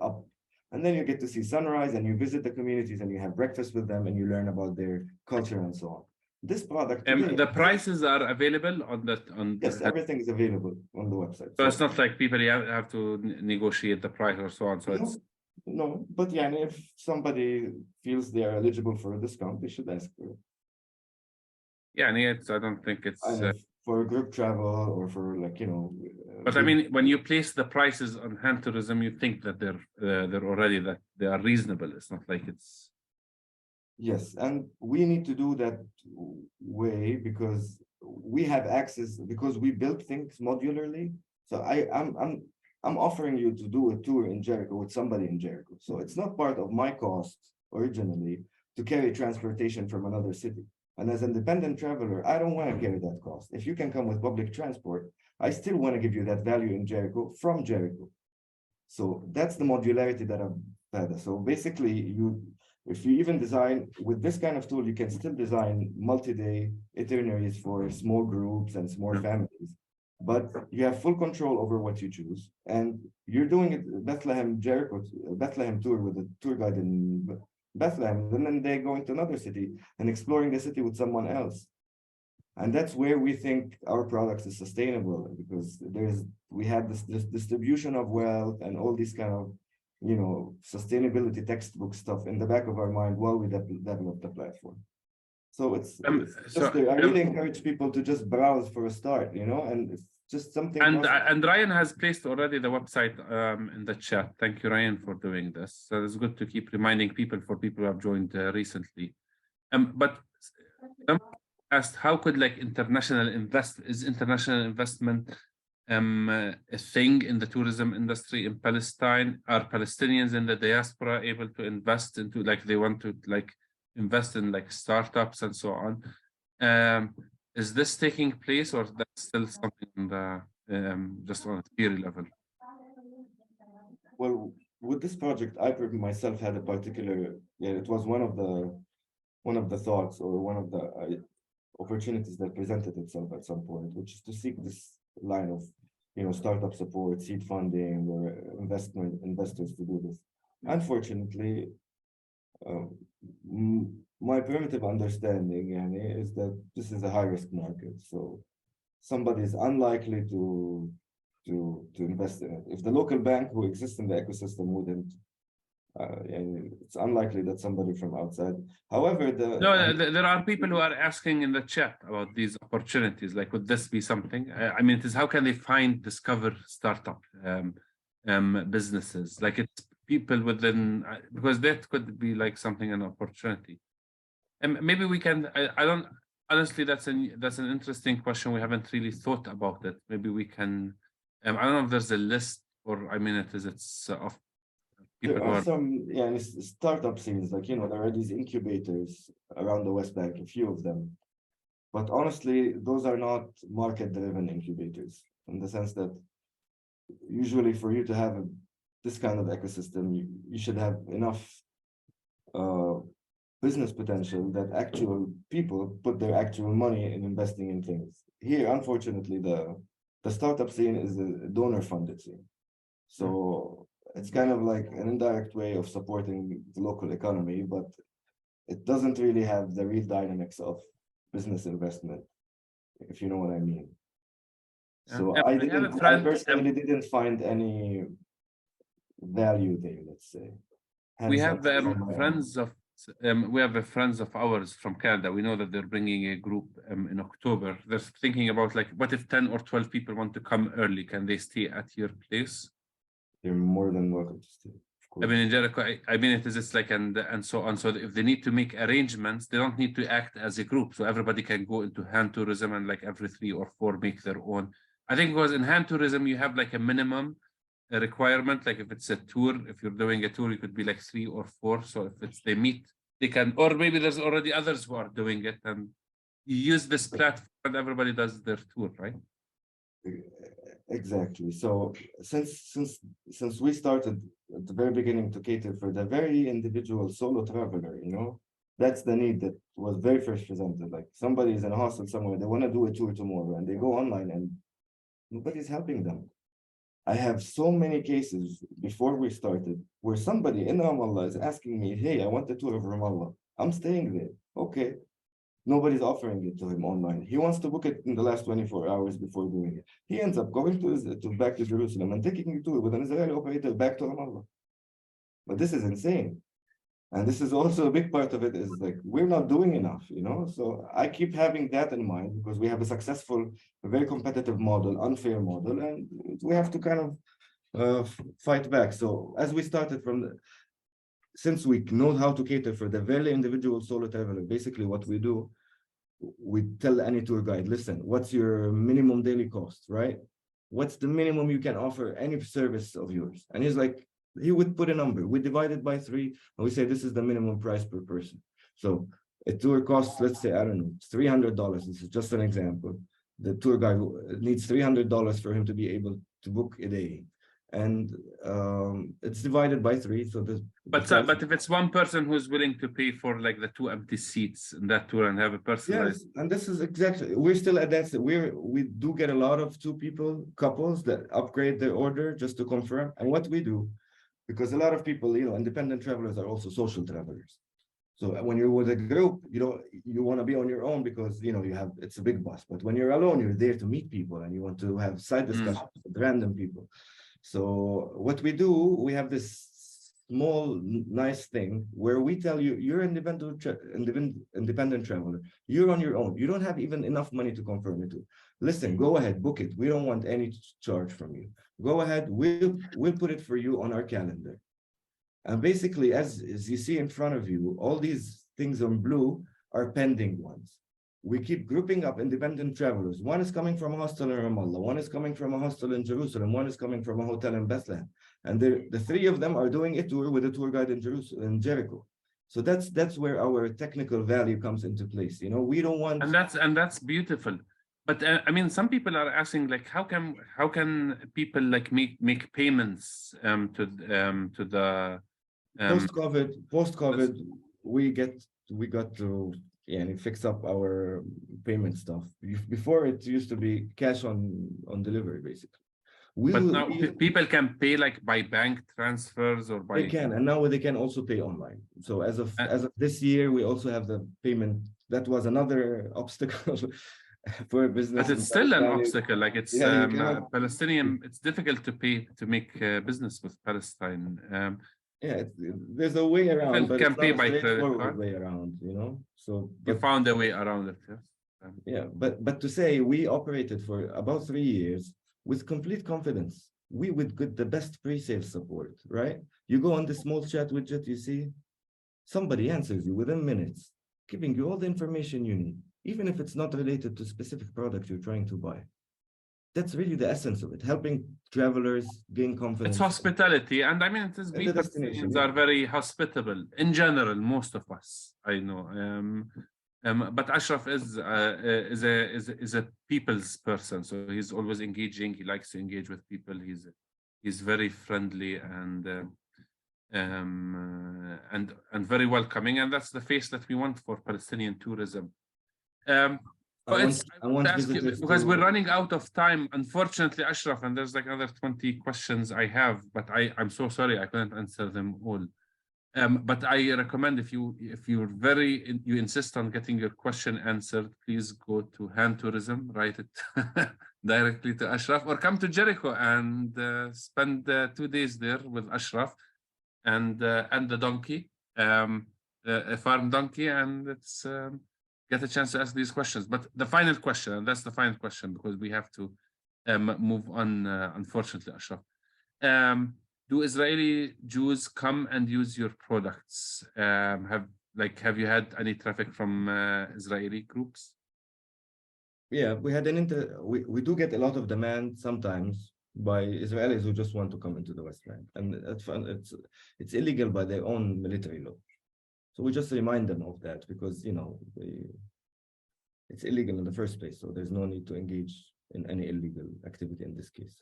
up. And then you get to see sunrise, and you visit the communities, and you have breakfast with them, and you learn about their culture and so on. This product today, the prices are available on that. Yes, everything is available on the website. So it's not like people have to negotiate the price or so on. So it's no, but yeah, if somebody feels they are eligible for a discount, they should ask for it. Yeah, I don't think it's for group travel or for but I mean, when you place the prices on hand tourism, you think that they're already that they are reasonable. It's not like it's. Yes, and we need to do that way because we have access, because we build things modularly. So I'm offering you to do a tour in Jericho with somebody in Jericho. So it's not part of my cost originally to carry transportation from another city. And as an independent traveler, I don't want to carry that cost. If you can come with public transport, I still want to give you that value in Jericho from Jericho. So that's the modularity that I've had. So basically, if you even design with this kind of tool, you can still design multi-day itineraries for small groups and small families, but you have full control over what you choose. And you're doing it Bethlehem tour with a tour guide in Bethlehem, and then they're going to another city and exploring the city with someone else. And that's where we think our products is sustainable, because we have this distribution of wealth and all these kind of sustainability textbook stuff in the back of our mind while we develop the platform. So I really encourage people to just browse for a start, and it's just something. And Ryan has placed already the website in the chat. Thank you, Ryan, for doing this. So it's good to keep reminding people for people who have joined recently. But asked, how could international investment a thing in the tourism industry in Palestine? Are Palestinians in the diaspora able to invest into they want to invest in startups and so on? Is this taking place, or that's still something on the just on a theory level? Well, with this project, I myself had a particular, it was one of the thoughts or one of the opportunities that presented itself at some point, which is to seek this line of startup support, seed funding, or investors to do this. Unfortunately, my primitive understanding is that this is a high-risk market, so somebody is unlikely to invest in it. If the local bank who exists in the ecosystem wouldn't, and it's unlikely that somebody from outside. However, there are people who are asking in the chat about these opportunities. Would this be something? I mean, it is how can they discover startup businesses? It's people within, because that could be something, an opportunity. And maybe we can. I don't honestly. That's an interesting question. We haven't really thought about it. Maybe we can. I don't know if there's a list, or I mean, it's of. There are some startup scenes, there are these incubators around the West Bank, a few of them. But honestly, those are not market-driven incubators, in the sense that usually for you to have this kind of ecosystem, you should have enough business potential that actual people put their actual money in investing in things. Here, unfortunately, the startup scene is a donor-funded scene. So it's kind of like an indirect way of supporting the local economy, but it doesn't really have the real dynamics of business investment, if you know what I mean. So I personally didn't find any value there, let's say. We have friends of We have friends of ours from Canada. We know that they're bringing a group in October. They're thinking about like, what if 10 or 12 people want to come early? Can they stay at your place? They're more than welcome to stay. I mean, in Jericho, I mean, it's like, and so on. So if they need to make arrangements, they don't need to act as a group. So everybody can go into hand tourism and like every 3 or 4 make their own. I think because in hand tourism, you have like a minimum requirement. Like if it's a tour, if you're doing a tour, it could be like 3 or 4. So if it's they meet, they can, or maybe there's already others who are doing it, and you use this platform and everybody does their tour, right? Exactly. So since we started at the very beginning to cater for the very individual solo traveler, you know, that's the need that was very first presented. Like somebody is in a hostel somewhere, they want to do a tour tomorrow, and they go online and nobody's helping them. I have so many cases before we started where somebody in Ramallah is asking me, hey, I want a tour of Ramallah. I'm staying there. Okay. Nobody's offering it to him online. He wants to book it in the last 24 hours before doing it. He ends up going to back to Jerusalem and taking a tour with an Israeli operator back to Ramallah. But this is insane. And this is also a big part of it is like, we're not doing enough, you know? So I keep having that in mind because we have a successful, a very competitive model, unfair model, and we have to kind of fight back. So as we started since we know how to cater for the very individual solo traveler, basically what we do, we tell any tour guide, listen, what's your minimum daily cost, right? What's the minimum you can offer any service of yours? And he's like, he would put a number. We divide it by 3, and we say this is the minimum price per person. So a tour costs, let's say, I don't know, $300. This is just an example. The tour guide needs $300 for him to be able to book a day. And it's divided by 3. So but if it's one person who's willing to pay for like the 2 empty seats in that tour and have a personalized, yes, and this is exactly, we're still at that. We do get a lot of couples that upgrade their order just to confirm. And what we do, because a lot of people, you know, independent travelers are also social travelers. So when you're with a group, you want to be on your own because, you know, it's a big bus. But when you're alone, you're there to meet people and you want to have side discussions with random people. So what we do, we have this small, nice thing where we tell you, you're an independent traveler. You're on your own. You don't have even enough money to confirm it. Listen, go ahead, book it. We don't want any charge from you. Go ahead. We'll put it for you on our calendar. And basically, as you see in front of you, all these things on blue are pending ones. We keep grouping up independent travelers. One is coming from a hostel in Ramallah, one is coming from a hostel in Jerusalem, one is coming from a hotel in Bethlehem. And the 3 of them are doing a tour with a tour guide in Jericho. So that's where our technical value comes into place. You know, we don't want, and that's beautiful. But I mean, some people are asking, like, how can people like make payments to the post-COVID, we got to fix up our payment stuff. Before it used to be cash on delivery, basically. But now people can pay like by bank transfers or by. They can, and now they can also pay online. So as of this year, we also have the payment. That was another obstacle for business. But it's still an obstacle. Like it's Palestinian. It's difficult to make business with Palestine. There's a way around, but can it's pay not by a credit straightforward card. way around, you know. So you found a way around it. Yes. But to say we operated for about 3 years with complete confidence, we would get the best pre-sale support, right? You go on the small chat widget, you see somebody answers you within minutes, giving you all the information you need, even if it's not related to specific product you're trying to buy. That's really the essence of it, helping travelers gain confidence. It's hospitality, and I mean, it is Palestinians are very hospitable in general. Most of us, I know. But Ashraf is a people's person, so he's always engaging. He likes to engage with people. He's very friendly and very welcoming, and that's the face that we want for Palestinian tourism. I want to ask you, because we're running out of time, unfortunately, Ashraf, and there's like another 20 questions I have, but I'm so sorry I couldn't answer them all. But I recommend if you insist on getting your question answered, please go to Hand Tourism, write it directly to Ashraf, or come to Jericho and spend 2 days there with Ashraf and the donkey. a farm donkey, and let's get a chance to ask these questions. But the final question, and that's the final question because we have to move on, unfortunately, Ashraf. Do Israeli Jews come and use your products? Have you had any traffic from Israeli groups? Yeah, we had we do get a lot of demand sometimes by Israelis who just want to come into the West Bank, and it's illegal by their own military law. So we just remind them of that because it's illegal in the first place. So there's no need to engage in any illegal activity in this case.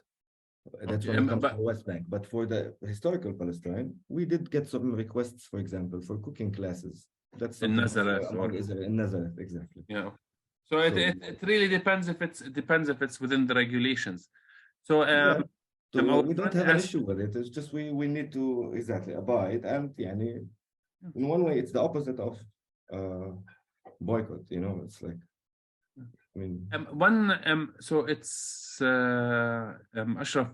That's when it comes to the West Bank. But for the historical Palestine, we did get some requests, for example, for cooking classes. That's in Nazareth, in Nazareth, exactly. Yeah. So it really depends if it's within the regulations. So yeah. So we don't have an issue with it. It's just we need to exactly abide, and in one way it's the opposite of boycott. It's like, I mean, so it's Ashraf.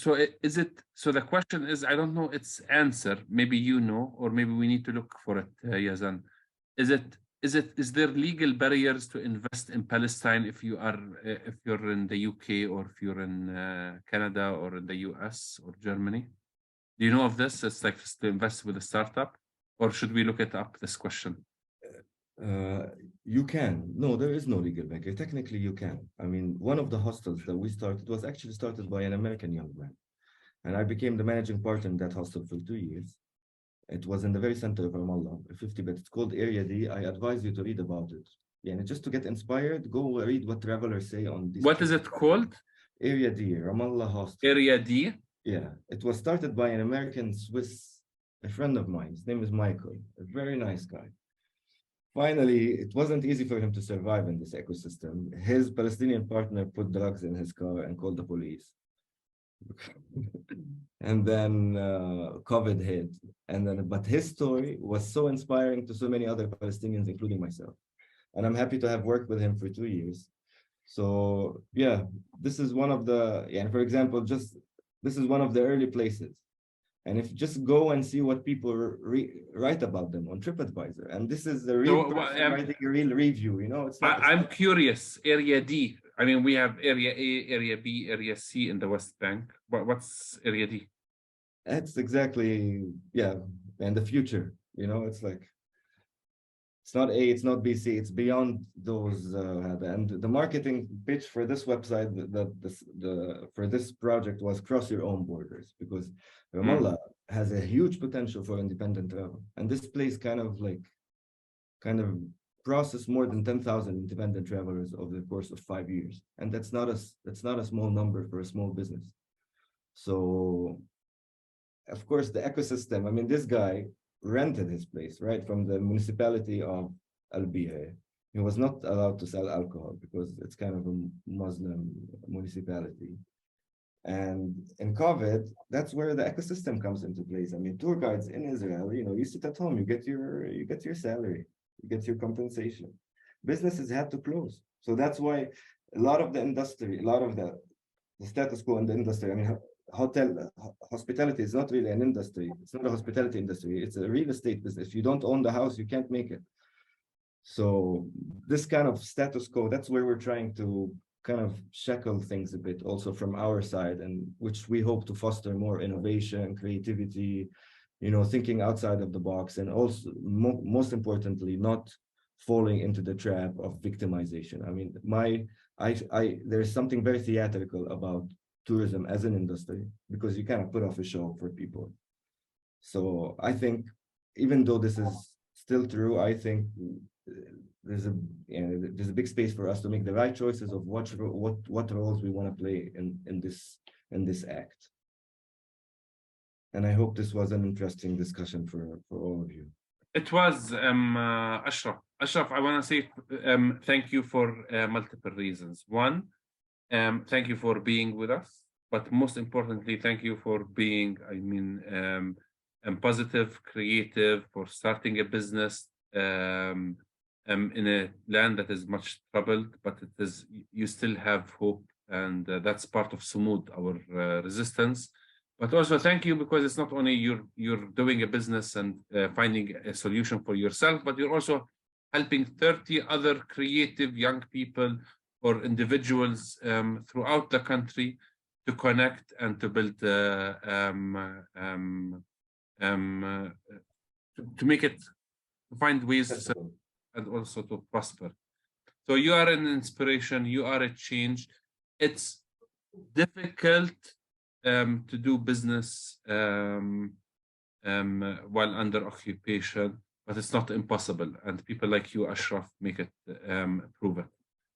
So the question is, I don't know its answer. Maybe you know, or maybe we need to look for it, Yazan. Is there legal barriers to invest in Palestine if you're in the UK or if you're in Canada or in the US or Germany? Do you know of this? It's like to invest with a startup, or should we look it up, this question? You can. No, there is no legal barrier. Technically, you can. I mean, one of the hostels that we started was actually started by an American young man, and I became the managing partner in that hostel for 2 years. It was in the very center of Ramallah, 50 beds. It's called Area D. I advise you to read about it. Yeah, and just to get inspired, go read what travelers say on this. What is it called? Area D, Ramallah Hostel. Area D? Yeah, it was started by an American Swiss, a friend of mine. His name is Michael, a very nice guy. Finally, it wasn't easy for him to survive in this ecosystem. His Palestinian partner put drugs in his car and called the police. And then COVID hit, but his story was so inspiring to so many other Palestinians, including myself. And I'm happy to have worked with him for 2 years. So yeah, this is one of the, and for example, this is one of the early places. And if just go and see what people write about them on TripAdvisor, and this is the real writing a real review, it's not. I'm curious. Area D. I mean, we have Area A, Area B, Area C in the West Bank. What's Area D? That's exactly, yeah, and the future. It's like, it's not A, it's not B, C, it's beyond those. And the marketing pitch for this website, for this project was cross your own borders, because Ramallah has a huge potential for independent travel, and this place kind of process more than 10,000 independent travelers over the course of 5 years, and that's not a small number for a small business. So, of course, the ecosystem. I mean, this guy rented his place right from the municipality of Al-Bi'a. He was not allowed to sell alcohol because it's kind of a Muslim municipality. And in COVID, that's where the ecosystem comes into place. I mean, tour guides in Israel, you sit at home, you get your salary, you get your compensation. Businesses had to close. So that's why a lot of the industry, a lot of the status quo in the industry, I mean, hospitality is not really an industry. It's not a hospitality industry. It's a real estate business. If you don't own the house, you can't make it. So this kind of status quo, that's where we're trying to kind of shackle things a bit also from our side, and which we hope to foster more innovation, creativity, thinking outside of the box, and also most importantly, not falling into the trap of victimization. I mean, there's something very theatrical about tourism as an industry, because you kind of put off a show for people. So I think, even though this is still true, I think there's a big space for us to make the right choices of what roles we want to play in this act. And I hope this was an interesting discussion for all of you. It was, Ashraf. Ashraf, I want to say thank you for multiple reasons. One, thank you for being with us, but most importantly, thank you for being, positive, creative, for starting a business in a land that is much troubled, but you still have hope, and that's part of Sumud, our resistance. But also thank you, because it's not only you're doing a business and finding a solution for yourself, but you're also helping 30 other creative young people or individuals throughout the country to connect and to build to make it, to find ways and also to prosper. So you are an inspiration, you are a change. It's difficult to do business while under occupation, but it's not impossible. And people like you, Ashraf, make it prove it.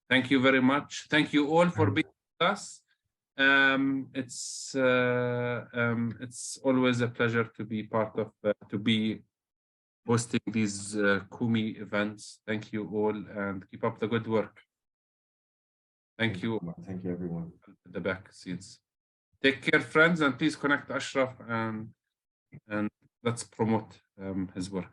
Thank you very much. Thank you all for being with us. It's always a pleasure to be part of, to be hosting these Kumi events. Thank you all, and keep up the good work. Thank you. Thank you, everyone. The back seats. Take care, friends, and please connect Ashraf and let's promote his work.